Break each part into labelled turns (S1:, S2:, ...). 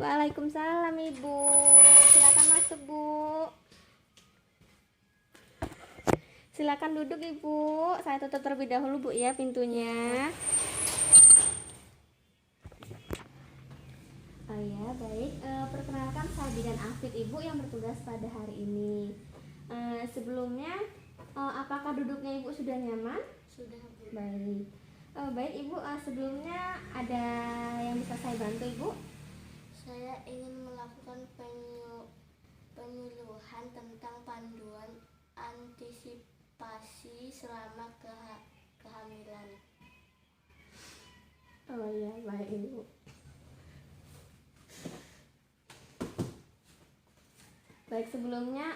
S1: Waalaikumsalam Ibu. Silakan masuk Bu. Silakan duduk Ibu. Saya tutup terlebih dahulu Bu ya pintunya. Oh ya baik. Perkenalkan saya Bidan Afid Ibu yang bertugas pada hari ini. Sebelumnya apakah duduknya Ibu sudah nyaman?
S2: Sudah, Bu.
S1: Baik. Baik Ibu, sebelumnya ada yang bisa saya bantu Ibu?
S2: Saya ingin melakukan penyuluhan tentang panduan antisipasi selama kehamilan.
S1: Oh ya, baik Ibu. Baik, sebelumnya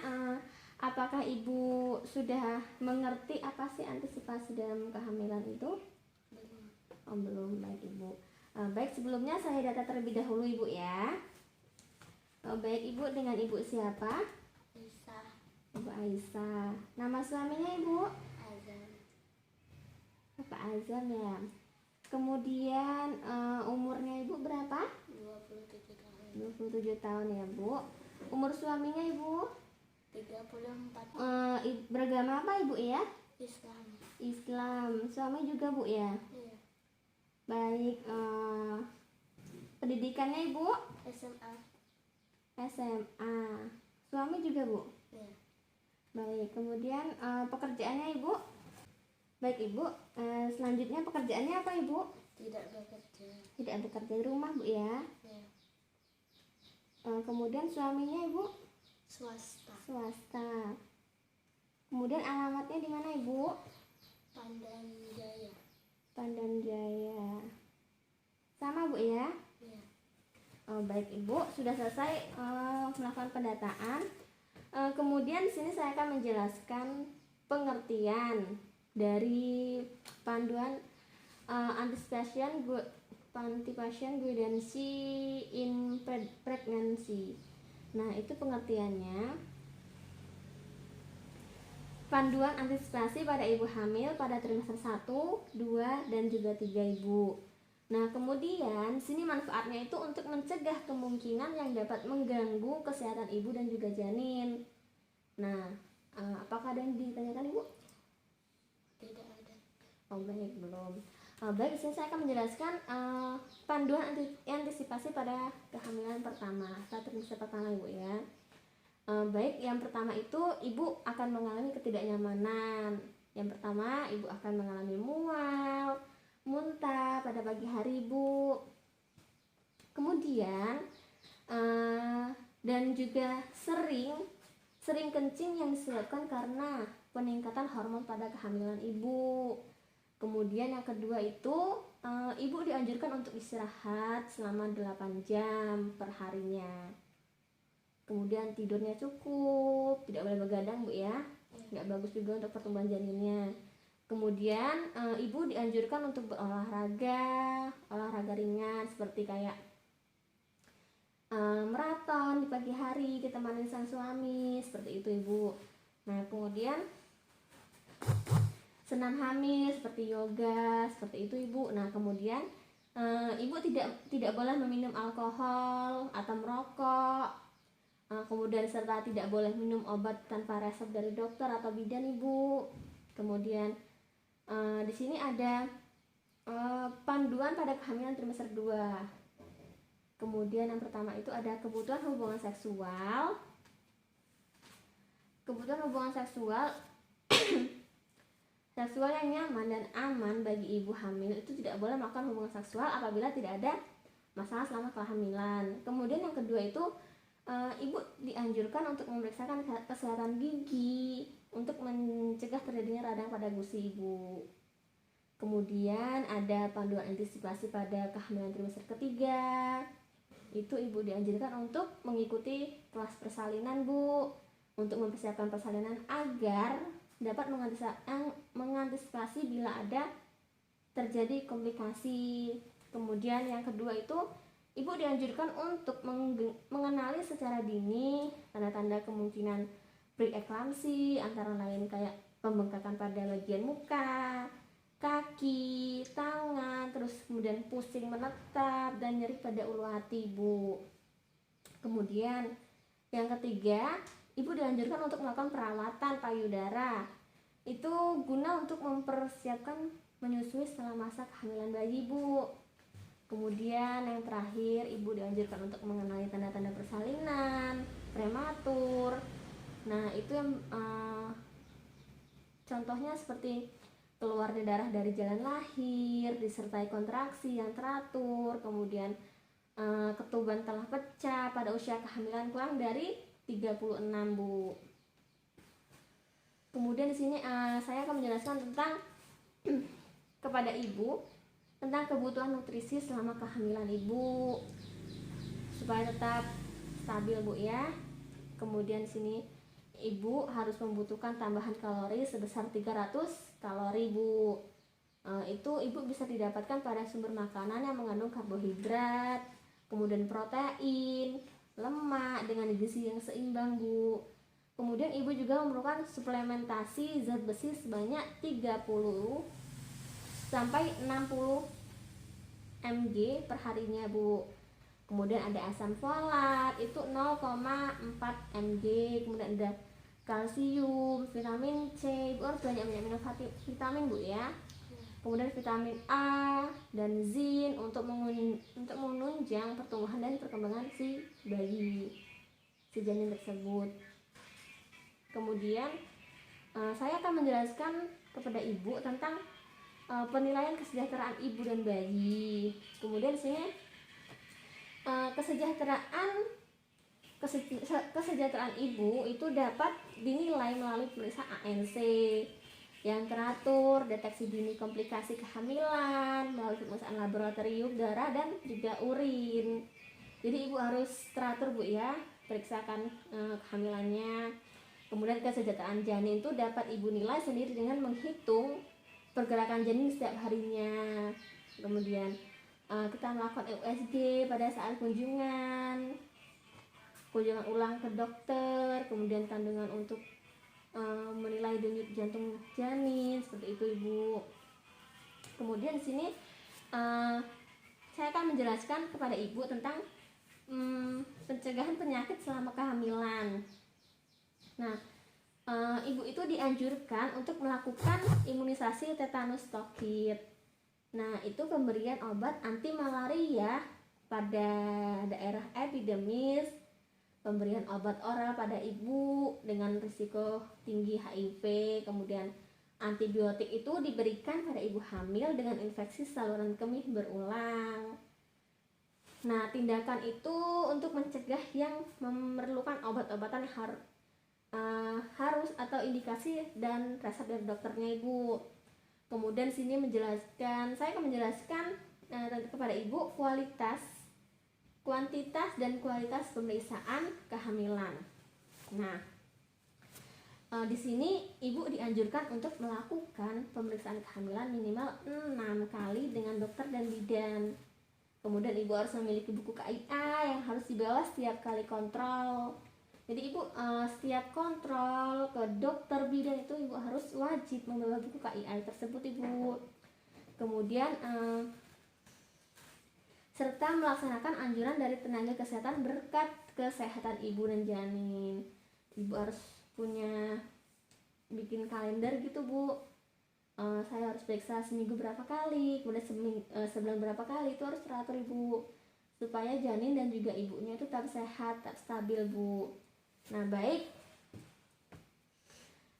S1: apakah Ibu sudah mengerti apa sih antisipasi dalam kehamilan itu?
S2: Belum.
S1: Oh, belum. Baik Ibu. Baik, sebelumnya saya data terlebih dahulu Ibu ya. Baik Ibu, dengan Ibu siapa?
S2: Aisyah.
S1: Ibu Aisyah. Nama suaminya Ibu?
S2: Azam.
S1: Bapak Azam ya. Kemudian umurnya Ibu berapa?
S2: 27 tahun.
S1: 27 tahun ya Bu. Umur suaminya Ibu?
S2: 34.
S1: Beragama apa Ibu ya?
S2: Islam.
S1: Islam. Suami juga Bu ya?
S2: Iya.
S1: Baik. Pendidikannya Ibu?
S2: SMA.
S1: SMA. Suami juga Bu?
S2: Iya.
S1: Baik. Kemudian pekerjaannya Ibu? Baik Ibu. Selanjutnya pekerjaannya apa Ibu?
S2: Tidak bekerja.
S1: Tidak bekerja di rumah Bu ya?
S2: Iya.
S1: Kemudian suaminya Ibu?
S2: Swasta.
S1: Swasta. Kemudian alamatnya di mana Ibu?
S2: Pandan Jaya.
S1: Pandan Jaya. Sama Bu ya?
S2: Iya.
S1: Baik Ibu, sudah selesai melakukan pendataan. Kemudian di sini saya akan menjelaskan pengertian dari panduan anticipation guidance in pregnancy. Nah, itu pengertiannya. Panduan antisipasi pada ibu hamil pada trimester 1, 2, dan juga 3 Ibu. Nah, kemudian sini manfaatnya itu untuk mencegah kemungkinan yang dapat mengganggu kesehatan ibu dan juga janin. Nah, apakah ada yang ditanyakan Ibu?
S2: Tidak ada.
S1: Oh, baik, belum. Baik, sini saya akan menjelaskan panduan antisipasi pada kehamilan pertama, saat trimester pertama Ibu ya. Baik, yang pertama itu Ibu akan mengalami ketidaknyamanan. Yang pertama, Ibu akan mengalami mual, muntah pada pagi hari Ibu. Kemudian dan juga sering kencing yang disebabkan karena peningkatan hormon pada kehamilan Ibu. Kemudian yang kedua itu Ibu dianjurkan untuk istirahat selama 8 jam per harinya. Kemudian tidurnya cukup, tidak boleh begadang Bu ya. Nggak bagus juga untuk pertumbuhan janinnya. Kemudian Ibu dianjurkan untuk berolahraga, olahraga ringan seperti kayak maraton di pagi hari ditemani sang suami, seperti itu Ibu. Nah, kemudian senam hamil seperti yoga, seperti itu Ibu. Nah, kemudian Ibu tidak boleh meminum alkohol atau merokok. Kemudian serta tidak boleh minum obat tanpa resep dari dokter atau bidan Ibu. Kemudian di sini ada panduan pada kehamilan trimester 2. Kemudian yang pertama itu ada kebutuhan hubungan seksual. Kebutuhan hubungan seksual seksual yang nyaman dan aman bagi ibu hamil itu tidak boleh melakukan hubungan seksual apabila tidak ada masalah selama kehamilan. Kemudian yang kedua itu Ibu dianjurkan untuk memeriksakan kesehatan gigi untuk mencegah terjadinya radang pada gusi Ibu. Kemudian ada panduan antisipasi pada kehamilan trimester ketiga. Itu Ibu dianjurkan untuk mengikuti kelas persalinan Bu, untuk mempersiapkan persalinan agar dapat mengantisipasi bila ada terjadi komplikasi. Kemudian yang kedua itu Ibu dianjurkan untuk mengenali secara dini tanda-tanda kemungkinan preeklamsi, antara lain kayak pembengkakan pada bagian muka, kaki, tangan, terus kemudian pusing menetap dan nyeri pada ulu hati Ibu. Kemudian yang ketiga, ibu dianjurkan untuk melakukan perawatan payudara. Itu guna untuk mempersiapkan menyusui setelah masa kehamilan bayi, Bu. Kemudian yang terakhir, ibu dianjurkan untuk mengenali tanda-tanda persalinan, prematur. Nah, itu yang contohnya seperti keluarnya darah dari jalan lahir, disertai kontraksi yang teratur, kemudian ketuban telah pecah pada usia kehamilan kurang dari 36, Bu. Kemudian di sini saya akan menjelaskan tentang kepada ibu tentang kebutuhan nutrisi selama kehamilan ibu supaya tetap stabil, Bu ya. Kemudian di sini ibu harus membutuhkan tambahan kalori sebesar 300 kalori, Bu. Itu ibu bisa didapatkan pada sumber makanan yang mengandung karbohidrat, kemudian protein, lemak dengan gizi yang seimbang, Bu. Kemudian ibu juga memerlukan suplementasi zat besi sebanyak 30 sampai 60 mg per harinya, Bu. Kemudian ada asam folat itu 0,4 mg, kemudian ada kalsium, vitamin C, ibu harus banyak minum vitamin, Bu ya. Kemudian vitamin A dan zinc untuk menunjang pertumbuhan dan perkembangan si bayi, si janin tersebut. Kemudian saya akan menjelaskan kepada ibu tentang penilaian kesejahteraan ibu dan bayi. Kemudian di sini kesejahteraan ibu itu dapat dinilai melalui pemeriksaan ANC yang teratur, deteksi dini komplikasi kehamilan melalui pemeriksaan laboratorium darah dan juga urin. Jadi ibu harus teratur, Bu ya, periksakan kehamilannya. Kemudian kesejahteraan janin itu dapat ibu nilai sendiri dengan menghitung pergerakan janin setiap harinya. Kemudian kita melakukan USG pada saat kunjungan ulang ke dokter, kemudian kandungan untuk menilai denyut jantung janin, seperti itu, Ibu. Kemudian di sini saya akan menjelaskan kepada ibu tentang pencegahan penyakit selama kehamilan. Nah, ibu itu dianjurkan untuk melakukan imunisasi tetanus toksit. Nah, itu pemberian obat anti malaria pada daerah epidemis, pemberian obat oral pada ibu dengan risiko tinggi HIV, kemudian antibiotik itu diberikan pada ibu hamil dengan infeksi saluran kemih berulang. Nah, tindakan itu untuk mencegah yang memerlukan obat-obatan harus atau indikasi dan resep dari dokternya, Ibu. Kemudian sini saya akan menjelaskan kepada ibu kuantitas dan kualitas pemeriksaan kehamilan. Nah, di sini ibu dianjurkan untuk melakukan pemeriksaan kehamilan minimal 6 kali dengan dokter dan bidan. Kemudian ibu harus memiliki buku KIA yang harus dibawa setiap kali kontrol. Jadi ibu setiap kontrol ke dokter bidan itu ibu harus wajib membawa buku KIA tersebut, Ibu. Kemudian serta melaksanakan anjuran dari tenaga kesehatan berkat kesehatan ibu dan janin. Ibu harus bikin kalender gitu, Bu. Saya harus periksa seminggu berapa kali, kemudian sebulan berapa kali, itu harus teratur, Ibu, supaya janin dan juga ibunya itu tetap sehat, tetap stabil, Bu. Nah, baik,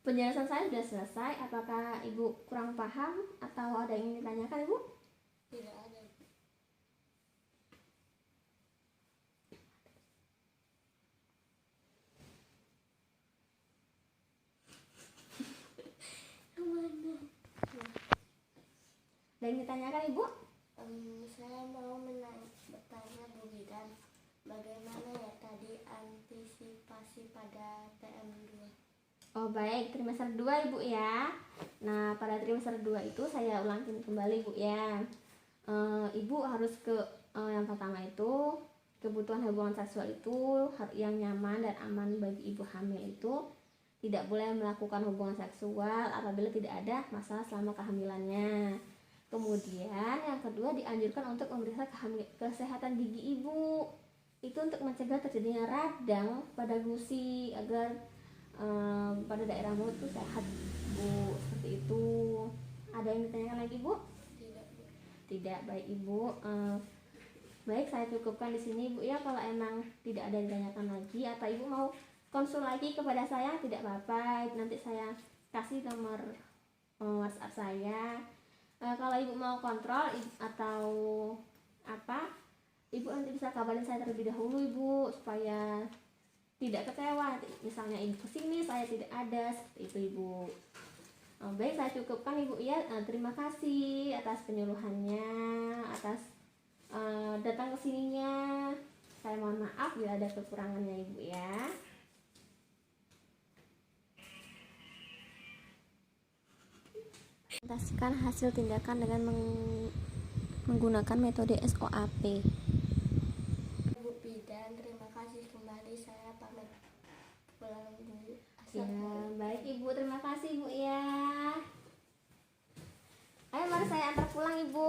S1: penjelasan saya sudah selesai. Apakah ibu kurang paham atau ada yang ingin ditanyakan, Ibu?
S2: Tidak ada.
S1: Ada yang ditanyakan, Ibu?
S2: Saya mau bertanya, Bu Bidan, bagaimana ya tadi antisipasi pada TM2?
S1: Oh baik, trimester 2, Ibu ya. Nah, pada trimester 2 itu saya ulangin kembali, Bu ya. Ibu harus yang pertama itu kebutuhan hubungan seksual itu yang nyaman dan aman bagi ibu hamil itu tidak boleh melakukan hubungan seksual apabila tidak ada masalah selama kehamilannya. Kemudian yang kedua dianjurkan untuk memeriksa kesehatan gigi ibu. itu untuk mencegah terjadinya radang pada gusi agar pada daerah mulut itu sehat, Bu. Seperti itu. Ada yang ditanyakan lagi, Bu?
S2: Tidak, Bu.
S1: Tidak. Baik, Ibu. Baik, saya cukupkan di sini, Bu ya. Kalau emang tidak ada yang ditanyakan lagi atau Ibu mau konsul lagi kepada saya, tidak apa-apa. Nanti saya kasih nomor WhatsApp saya. Kalau Ibu mau kontrol atau apa, Ibu nanti bisa kabarin saya terlebih dahulu, Ibu, supaya tidak kecewa. Misalnya Ibu kesini saya tidak ada, seperti itu, Ibu. Baik, saya cukupkan, Ibu ya. Terima kasih atas penyuluhannya, atas datang ke sininya. Saya mohon maaf bila ada kekurangannya, Ibu ya. Presentasikan hasil tindakan dengan menggunakan metode SOAP.
S2: Bu Bidan, terima kasih kembali. Saya pamit pulang dulu.
S1: Ya, baik Ibu, terima kasih, Bu ya. Ayo mari saya antar pulang, Ibu.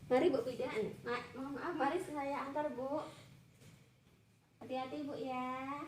S1: Mari Bu Bidan. Mohon maaf, mari saya antar, Bu. Hati-hati, Bu ya.